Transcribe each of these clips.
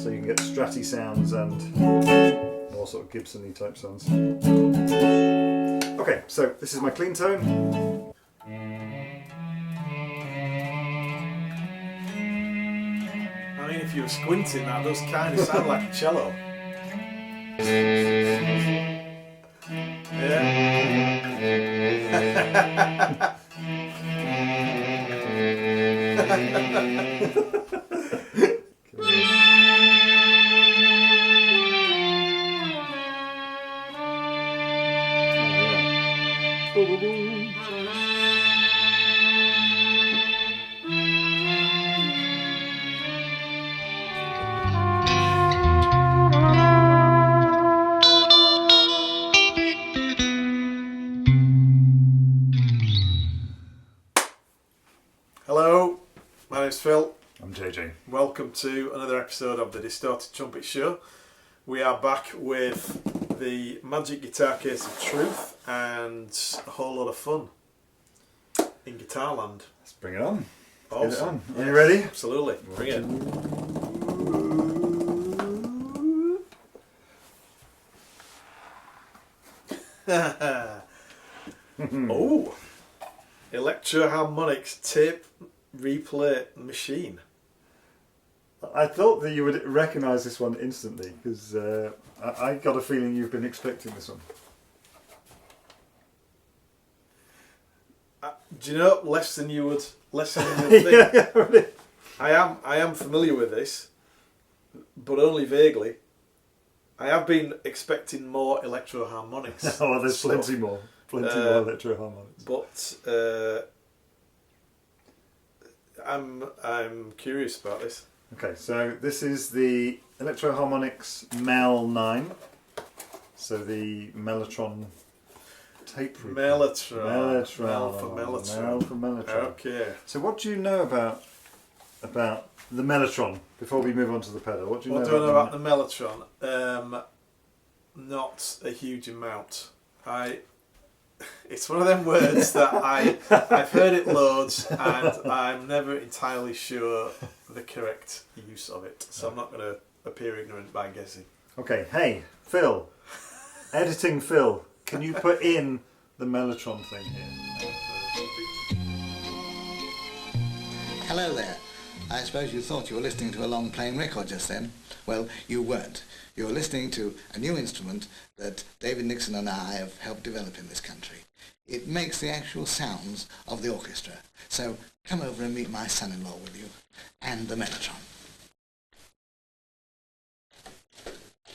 So you can get Stratty sounds and more sort of Gibson-y type sounds. Okay, so this is my clean tone. I mean, if you were squinting, that does kind of sound like a cello. Yeah. Hello, my name's Phil. I'm JJ. Welcome to another episode of the Distorted Trumpet Show. We are back with the magic guitar case of truth and a whole lot of fun in guitar land. Let's bring it on. Awesome. Get it on. Are you ready? Absolutely. Bring it. Oh, ElectroHarmonix tape replay machine. I thought that you would recognise this one instantly because I got a feeling you've been expecting this one. Do you know less than you would think? Yeah, really. I am familiar with this, but only vaguely. I have been expecting more ElectroHarmonix. Oh, well, there's plenty more. Plenty more ElectroHarmonix. But I'm curious about this. Okay, so this is the ElectroHarmonix Mel9. So the Mellotron tape reader. Mellotron. Mellotron. Mel for Mellotron. Mel for Mellotron. Okay. So what do you know about the Mellotron before we move on to the pedal? What do you What know do I know about about the Mellotron? Not a huge amount. It's one of them words that I've heard it loads and I'm never entirely sure the correct use of it. So I'm not going to appear ignorant by guessing. Okay, hey, Phil. Editing Phil, can you put in the Mellotron thing here? Hello there. I suppose you thought you were listening to a long playing record just then. Well, you weren't. You were listening to a new instrument that David Nixon and I have helped develop in this country. It makes the actual sounds of the orchestra. So come over and meet my son-in-law, will you? And the Mellotron.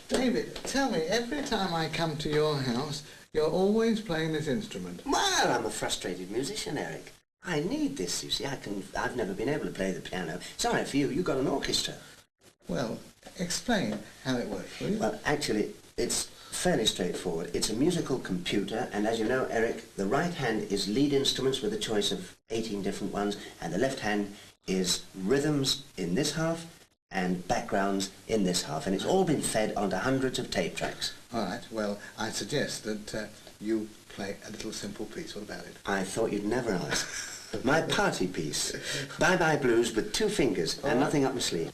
David, tell me, every time I come to your house, you're always playing this instrument. Well, I'm a frustrated musician, Eric. I need this, you see. I've never been able to play the piano. Sorry for you, you've got an orchestra. Well, explain how it works, will you? Well, actually, it's fairly straightforward. It's a musical computer, and as you know, Eric, the right hand is lead instruments with a choice of 18 different ones, and the left hand is rhythms in this half and backgrounds in this half, and it's all been fed onto hundreds of tape tracks. All right, well, I suggest that you play a little simple piece. What about it? I thought you'd never ask. My party piece. Bye-bye blues with 2 fingers and nothing up my sleeve.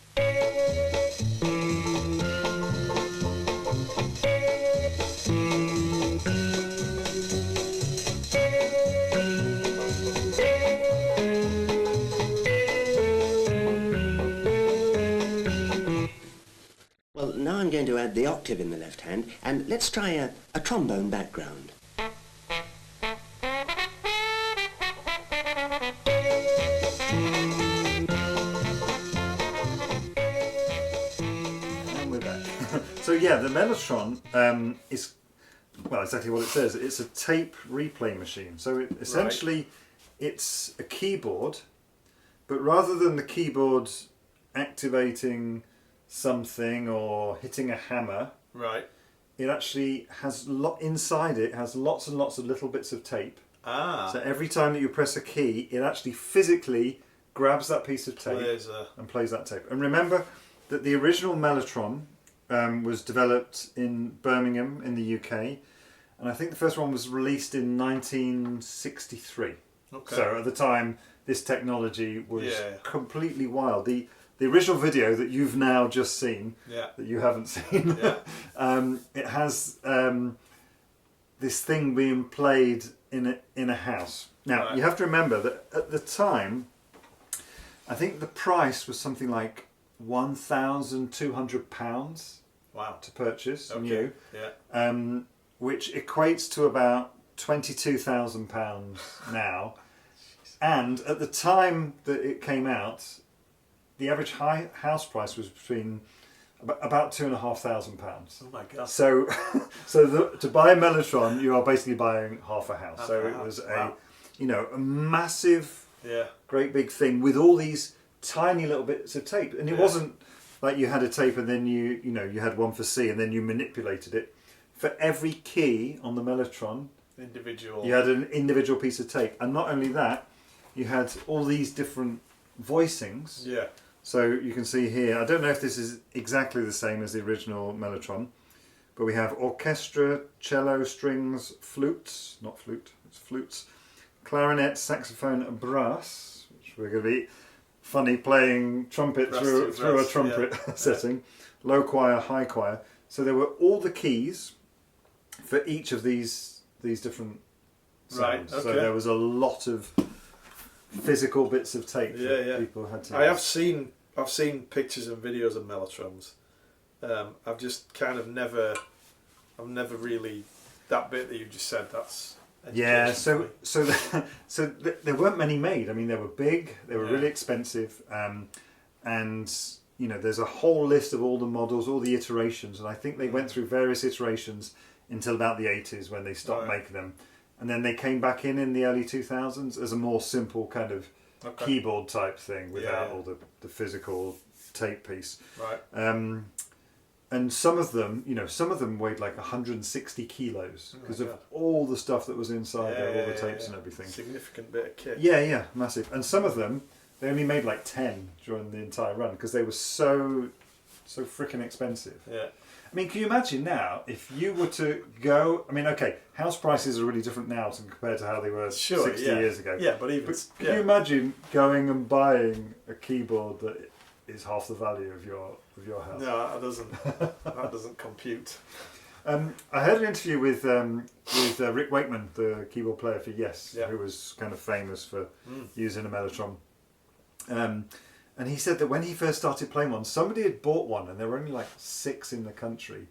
Well, now I'm going to add the octave in the left hand, and let's try a trombone background. So yeah, the Mellotron is, well, exactly what it says. It's a tape replay machine. So essentially, it's a keyboard, but rather than the keyboard activating something or hitting a hammer, Right. it actually has inside it has lots and lots of little bits of tape. Ah. So every time that you press a key, it actually physically grabs that piece of tape and plays that tape. And remember that the original Mellotron was developed in Birmingham in the UK, and I think the first one was released in 1963. Okay. So at the time, this technology was completely wild. The the original video that you've now just seen, that you haven't seen, it has this thing being played in a house. Now you have to remember that at the time, I think the price was something like £1,200. Wow. To purchase new. Which equates to about £22,000 now. And at the time that it came out, the average house price was between about £2,500. Oh my god! So, to buy a Mellotron, you are basically buying half a house. So it was a massive, great big thing with all these tiny little bits of tape, and it wasn't like you had a tape and then you had one for C and then you manipulated it. For every key on the Mellotron, you had an individual piece of tape, and not only that, you had all these different voicings. Yeah. So you can see here, I don't know if this is exactly the same as the original Mellotron, but we have orchestra, cello, strings, flutes, not flute, it's flutes, clarinet, saxophone, and brass, which we're going to be funny playing trumpet through a trumpet setting, low choir, high choir. So there were all the keys for each of these different sounds. So there was a lot of physical bits of tape that people had to I've seen pictures and videos of Mellotrons. I've just kind of never really, that bit that you just said, that's so there weren't many made. I mean, they were big, they were really expensive, and there's a whole list of all the models, all the iterations, and I think they went through various iterations until about the 80s when they stopped making them. And then they came back in the early 2000s as a more simple kind of keyboard type thing without all the physical tape piece. Right. And some of them weighed like 160 kilos because of all the stuff that was inside there, all the tapes and everything. Significant bit of kit. Yeah, massive. And some of them, they only made like 10 during the entire run because they were so freaking expensive. Yeah. I mean, can you imagine now if you were to go? I mean, okay, house prices are really different now compared to how they were 60 years ago. Yeah, but even can you imagine going and buying a keyboard that is half the value of your house? No, that doesn't compute. I heard an interview with Rick Wakeman, the keyboard player for Yes, who was kind of famous for using a Mellotron. And he said that when he first started playing one, somebody had bought one and there were only like 6 in the country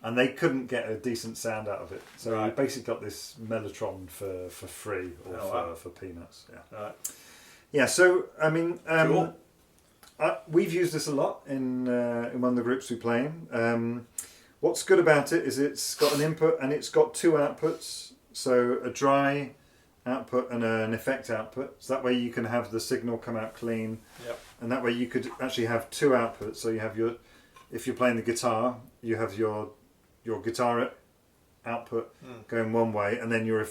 and they couldn't get a decent sound out of it. So he basically got this Mellotron for free or for peanuts. Yeah, so I mean, cool. We've used this a lot in one of the groups we play in. What's good about it is it's got an input and it's got 2 outputs, so a dry output and an effect output, so that way you can have the signal come out clean, and that way you could actually have 2 outputs. So you have if you're playing the guitar, you have your guitar output going one way, and then your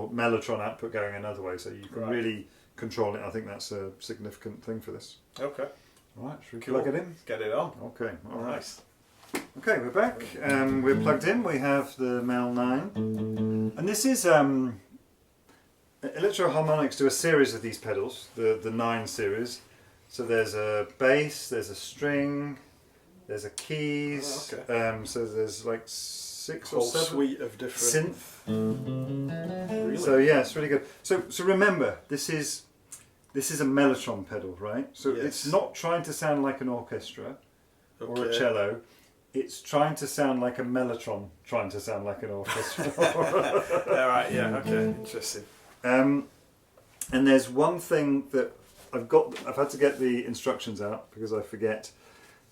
Mellotron output going another way, so you can really control it. I think that's a significant thing for this. Okay. All right, should we plug it in? Let's get it on. Okay, all right. Nice. Okay, we're back. We're plugged in. We have the Mel9, and this is ElectroHarmonix do a series of these pedals, the 9 series. So there's a bass, there's a string, there's a keys. So there's like 6 or 7 suite of different synth. Really? So yeah, it's really good. So remember, this is a Mellotron pedal, right? So it's not trying to sound like an orchestra or a cello. It's trying to sound like a Mellotron, trying to sound like an orchestra. Alright, okay, interesting. And there's one thing that I've had to get the instructions out because I forget.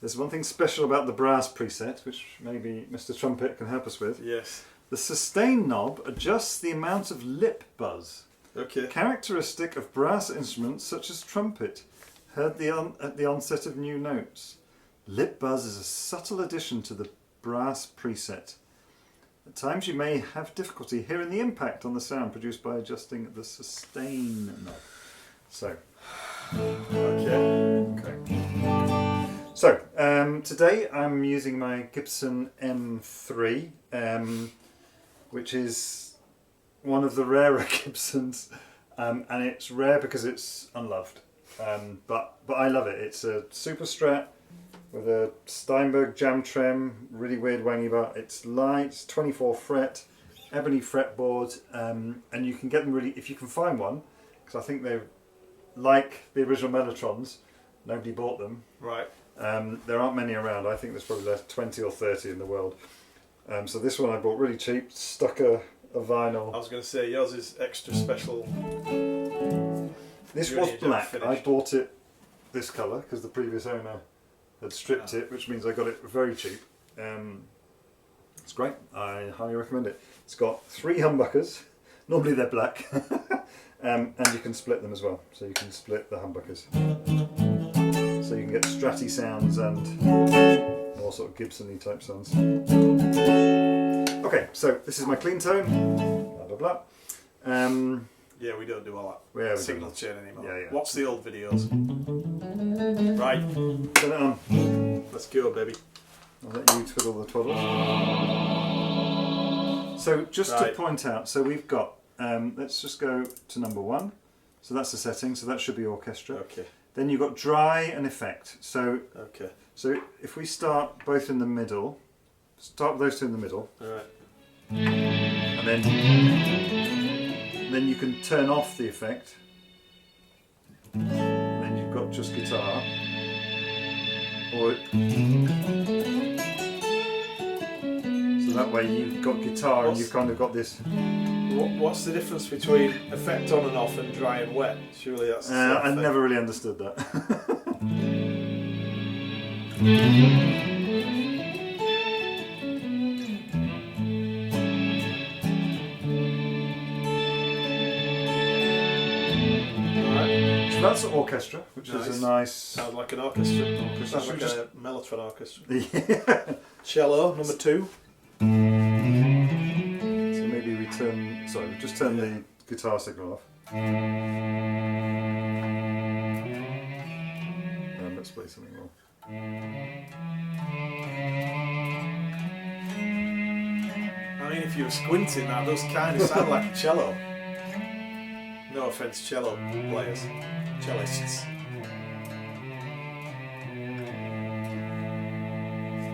There's one thing special about the brass preset, which maybe Mr. Trumpet can help us with. Yes. The sustain knob adjusts the amount of lip buzz, characteristic of brass instruments such as trumpet, heard at the onset of new notes. Lip buzz is a subtle addition to the brass preset. At times you may have difficulty hearing the impact on the sound produced by adjusting the sustain knob. So, So, today I'm using my Gibson M3, which is one of the rarer Gibsons, and it's rare because it's unloved. But I love it. It's a Super Strat with a Steinberg jam trem, really weird wangy bar. It's light, it's 24 fret, ebony fretboard, and you can get them really, if you can find one, because I think they're like the original Mellotrons, nobody bought them. Right. There aren't many around. I think there's probably less 20 or 30 in the world. So this one I bought really cheap, stuck a vinyl. I was going to say yours is extra special. This was black. I bought it this colour because the previous owner had stripped it, which means I got it very cheap. It's great. I highly recommend it. It's got 3 humbuckers. Normally they're black. And you can split them as well. So you can split the humbuckers. So you can get stratty sounds and more sort of Gibson-y type sounds. Okay, so this is my clean tone. Blah blah blah. Yeah, we don't do all that signal chain anymore. Yeah. Watch the old videos. Right. Turn it on. Let's go, baby. I'll let you twiddle the twaddle. So just to point out, so we've got, let's just go to number 1. So that's the setting, so that should be orchestra. Okay. Then you've got dry and effect. So okay. So if we start both in the middle, start with those 2 in the middle. Alright. And then you can turn off the effect. And then you've got just guitar. Or so that way you've got guitar and you've kind of got this. What's the difference between effect on and off and dry and wet? Surely that's the same I thing. never really understood that. So that's the orchestra, which is a nice. Sounds like an orchestra. Sounds like just a Mellotron orchestra. Yeah. Cello, number 2. So maybe we turn. Sorry, we just turn the guitar signal off. Let's play something more. I mean, if you were squinting, that does kind of sound like a cello. No offence, cello players, cellists.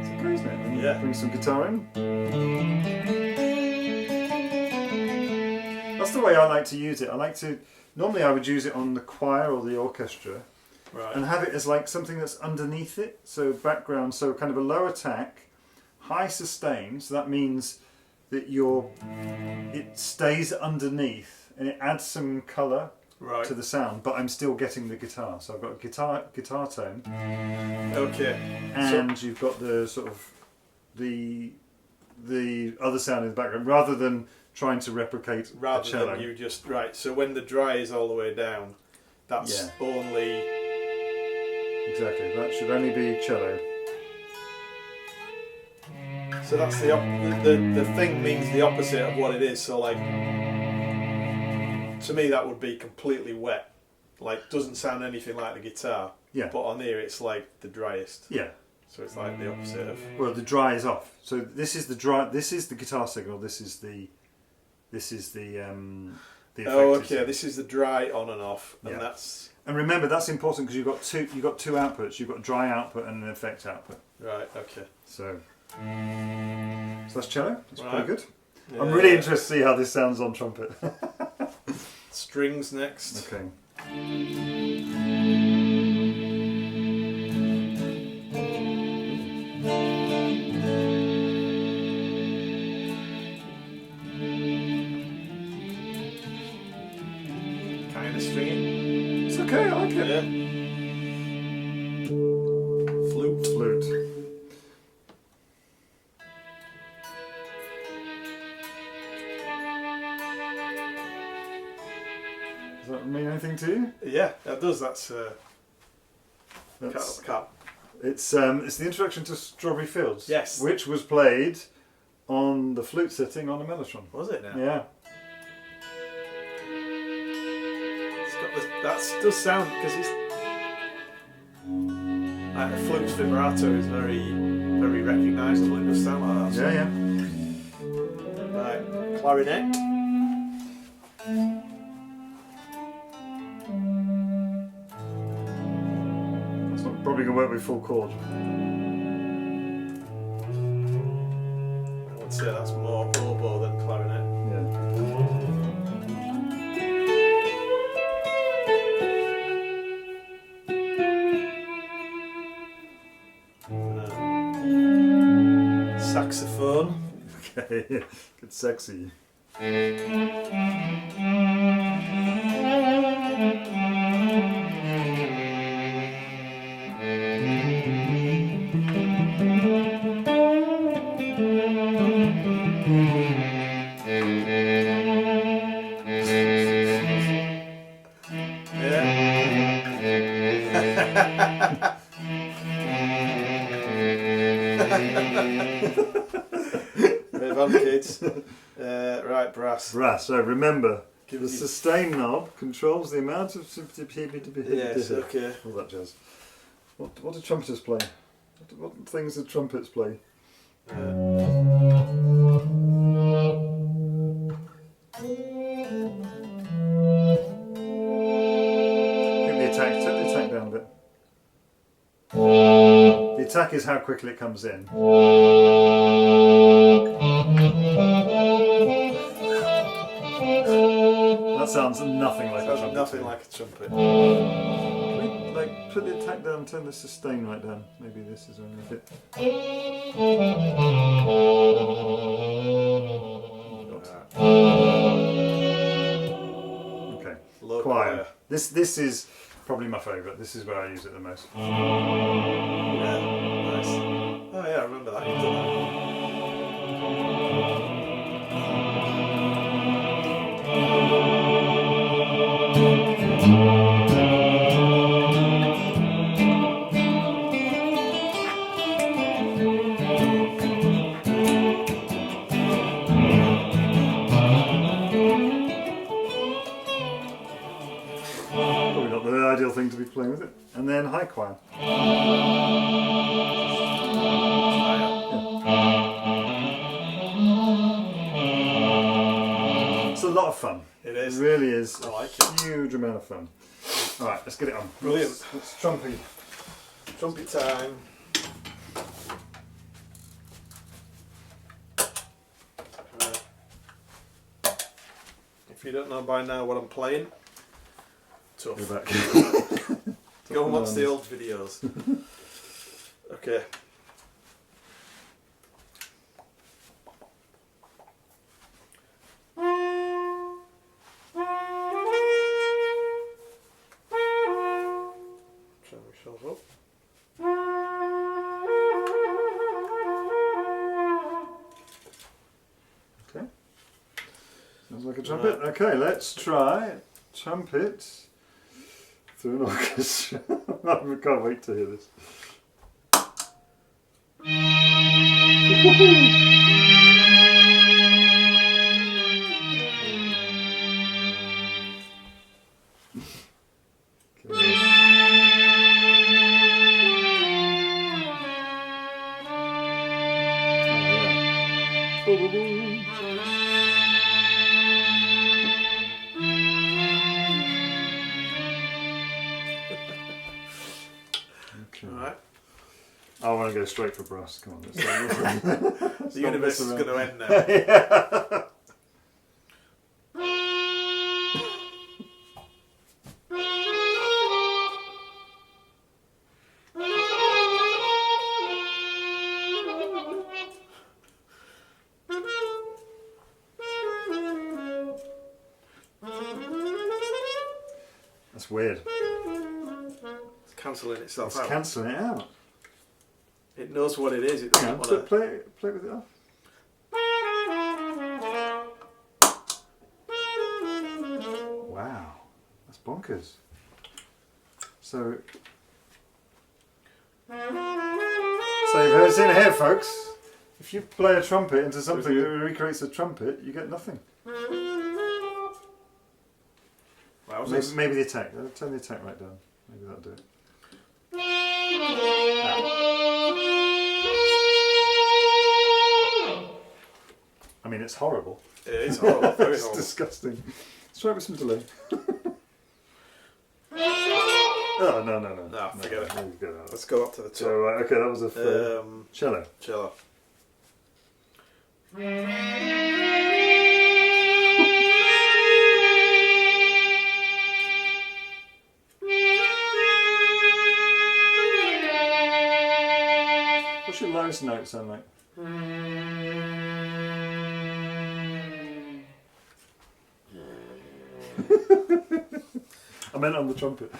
It's okay, isn't it? And Yeah. Bring some guitar in. That's the way I like to use it. I like to. Normally, I would use it on the choir or the orchestra. Right. And have it as like something that's underneath it, so background, so kind of a low attack, high sustain, so that means that it stays underneath and it adds some colour to the sound, but I'm still getting the guitar. So I've got a guitar tone. Okay. And you've got the sort of the other sound in the background, rather than trying to replicate a cello. Than you just so when the dry is all the way down, that's only. Exactly, that should only be cello. So that's the thing means the opposite of what it is. So like, to me that would be completely wet. Like, doesn't sound anything like the guitar. Yeah. But on here it's like the driest. Yeah. So it's like the opposite of. Well, the dry is off. So this is the dry. This is the guitar signal. This is the effect. Oh, okay. This is the dry on and off, and that's. And remember, that's important because you've got two outputs. You've got dry output and an effect output. Right. Okay. So that's cello. That's pretty good. Yeah. I'm really interested to see how this sounds on trumpet. Strings next. Okay. Kind of stringy. It's okay. I like it. Yeah. Flute. Does that mean anything to you? Yeah, that does. That's cut. It's the introduction to Strawberry Fields. Yes. Which was played on the flute setting on a Mellotron. Was it now? Yeah. It's got this, that does sound, because it's like the flute's vibrato is very, very recognisable. It does sound like that. Yeah. Right, clarinet. work with full chord. I would say that's more oboe than clarinet. Saxophone. Okay, get sexy. Move on, kids. Right, brass. Brass. So remember, Give the me- sustain knob controls the amount of Yes, okay. all that jazz. What do trumpeters play? What things do trumpets play? Give the attack. Turn the attack down a bit. The attack is how quickly it comes in. That sounds nothing like a Sounds trumpet. nothing like a trumpet. Can we, like, put the attack down, turn the sustain right down. Maybe this is only a bit. Okay. Low Choir. This is probably my favourite. This is where I use it the most. Yeah, nice. Oh yeah, I remember that. You've done that. Probably not the ideal thing to be playing with it. And then high choir. It's a lot of fun. It is. It really is. I like a huge amount of fun. Alright, let's get it on. Brilliant. It's trumpy. Trumpet time. If you don't know by now what I'm playing, tough. Go back. Go and watch the old videos. Okay. Turn myself up. Okay. Sounds like a trumpet. Okay, let's try trumpet through an orchestra. I can't wait to hear this. Alright. I want to go straight for brass. Come on, let's The universe is going to end now. yeah. That's weird. It's cancelling itself It's out. cancelling it out. It knows what it is. It Hang doesn't on, want to. play with it off. Wow, that's bonkers. So you've heard it in here, folks. If you play a trumpet into something that recreates a trumpet, you get nothing. Maybe the attack. Turn the attack right down. Maybe that'll do it. I mean, it's horrible. It is horrible. Very It's horrible. disgusting. Let's try it with some delay. Oh, no. No, forget it. You get that. Let's go up to the top. So, right, okay, that was a cello. Cello. What's your lowest note sound like? I meant on the trumpet.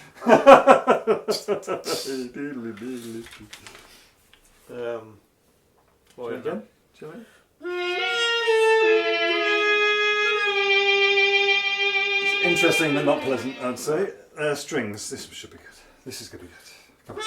What again? Shall we? It's interesting but not pleasant, I'd say. Strings. This should be good. This is going to be good. Come on.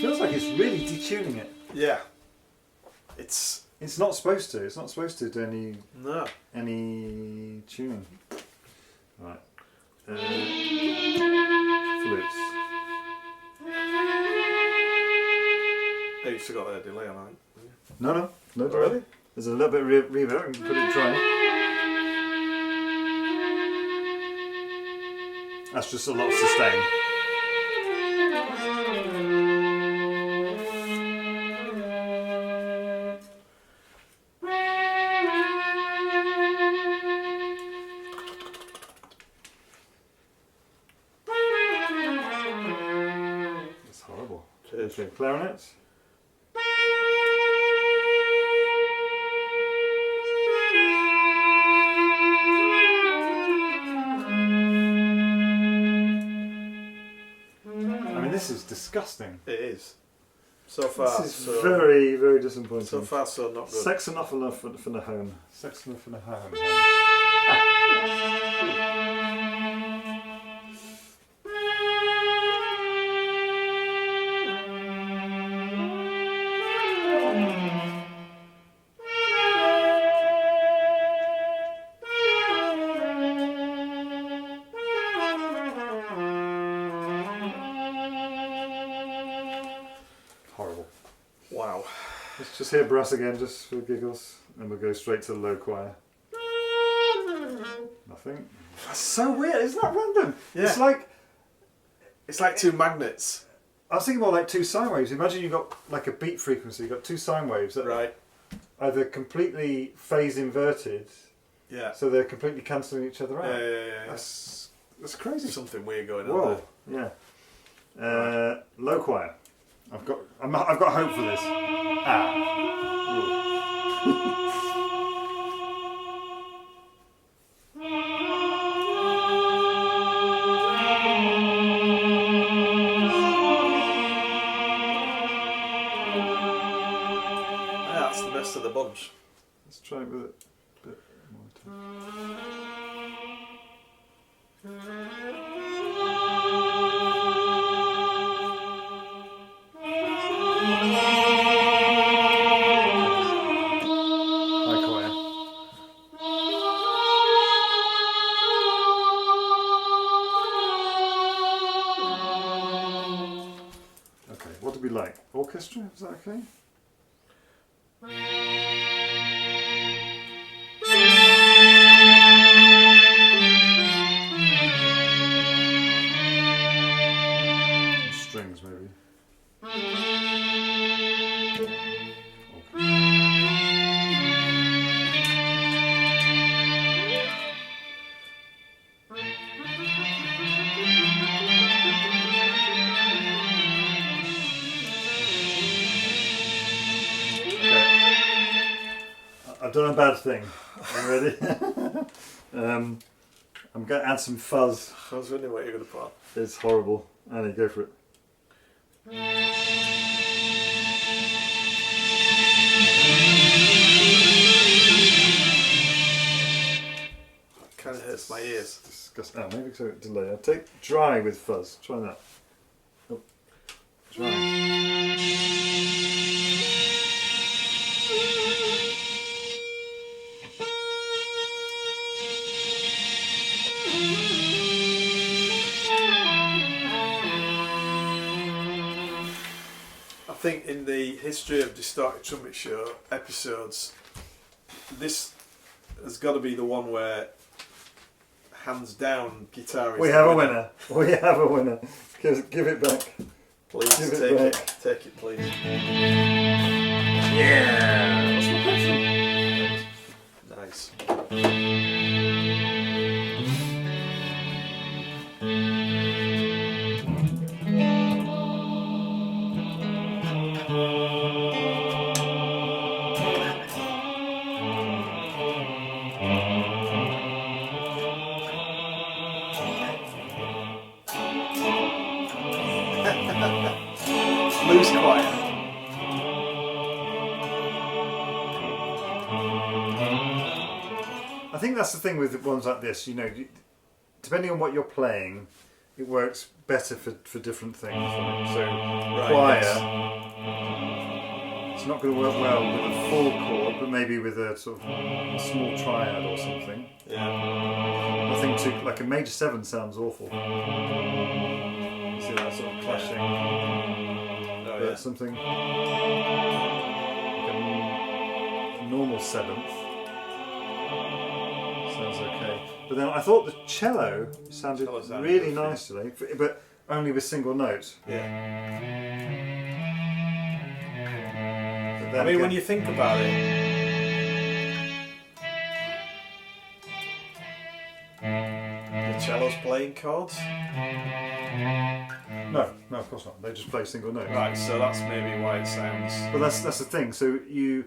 Feels like it's really detuning it. Yeah. It's not supposed to. It's not supposed to do any tuning. Right. Flutes. Oh, you still got that delay on, haven't you? No delay. Really? There's a little bit of reverb. I can put it dry. That's just a lot of sustain. That's horrible. Okay, clarinets. This is disgusting. It is. So far, this is very, very disappointing. So far, so not good. Saxophone for the home. Saxophone for the home. Horrible. Wow. Let's just hear brass again, just for giggles, and we'll go straight to the low choir. Nothing. That's so weird. Isn't that random? Yeah. It's like two magnets. I was thinking more like two sine waves. Imagine you've got like a beat frequency. You've got two sine waves that right. are either completely phase inverted. Yeah. So they're completely cancelling each other out. Yeah. That's crazy. Something weird going on Whoa. there. Yeah. Low choir. I've got hope for this. That's the best of the bunch. Let's try it with a bit more time. Like orchestra, is that okay? Strings maybe. I've done a bad thing. Are you ready? I'm going to add some fuzz. I was wondering what you're going to put. It's horrible. Annie, go for it. Kind of hurts my ears. Disgusting. Oh, maybe so delay. I'll take dry with fuzz. Try that. Oh. Dry. think in the history of Distorted Trumpet Show episodes, this has got to be the one where, hands down, Guitarist. We have a winner. We have a winner. Give it back. Please Give take back. it. Take it, please. Yeah. Nice. Loose choir. I think that's the thing with ones like this. Depending on what you're playing, it works better for different things. So choir, yes. it's not going to work well with a full chord, but maybe with a sort of a small triad or something. Yeah. Nothing too like a major 7 sounds awful. You see that sort of clashing. Oh, But yeah. something like a normal 7th sounds okay. But then I thought the cello sounded really good, yeah. nice today, but only with single notes. Yeah. But I then mean, when again- you think about it, the cello's playing chords. no, of course not. They just play single notes. Right, so that's maybe why it sounds. But that's the thing. So you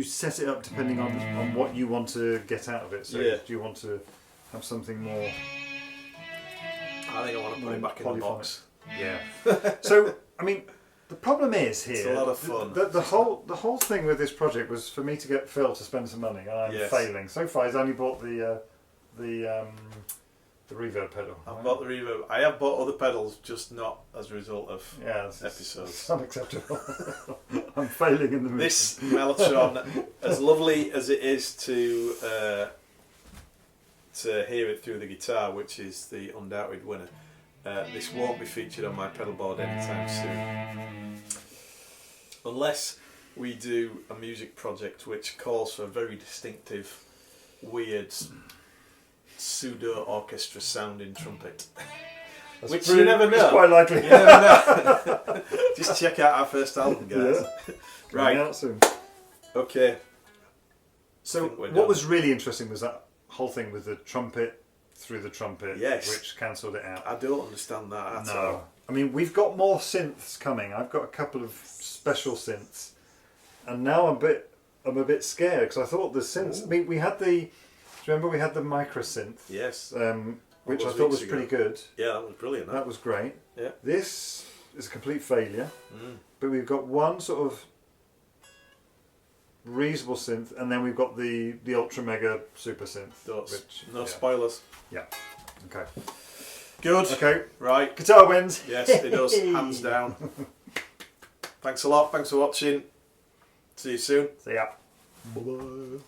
set it up depending on what you want to get out of it. So Yeah. do you want to have something more? I think I want to put it back in the box. Yeah. So I mean, the problem is here. It's a lot of fun. The whole thing with this project was for me to get Phil to spend some money, and I'm Yes. failing. So far, he's only bought the reverb pedal. I've bought the reverb. I have bought other pedals, just not as a result of It's episodes. unacceptable. I'm failing in the mission. This Mellotron, as lovely as it is to hear it through the guitar, which is the undoubted winner, this won't be featured on my pedal board anytime soon. Unless we do a music project which calls for a very distinctive, weird, pseudo-orchestra sounding trumpet. That's Which pretty- you never know. It's quite likely. You never know. Just check out our first album, guys. Yeah. Right. Coming out soon. Okay. So think we're what done. was really interesting was that whole thing with the trumpet through the trumpet, Yes. which cancelled it out. I don't understand that at all. No. I mean, we've got more synths coming. I've got a couple of special synths, and now I'm a bit scared because I thought the synths. I mean, we had the. Do you remember we had the micro synth? Yes. Which I those thought was weeks pretty ago. good. Yeah, that was brilliant. That was great. Yeah. This is a complete failure. Mm. But we've got one sort of reasonable synth, and then we've got the ultra mega super synth. No yeah. spoilers. Yeah. Okay. Good. Okay. Right. Guitar wins. Yes, it does. Hands down. Thanks a lot. Thanks for watching. See you soon. See ya. Bye-bye.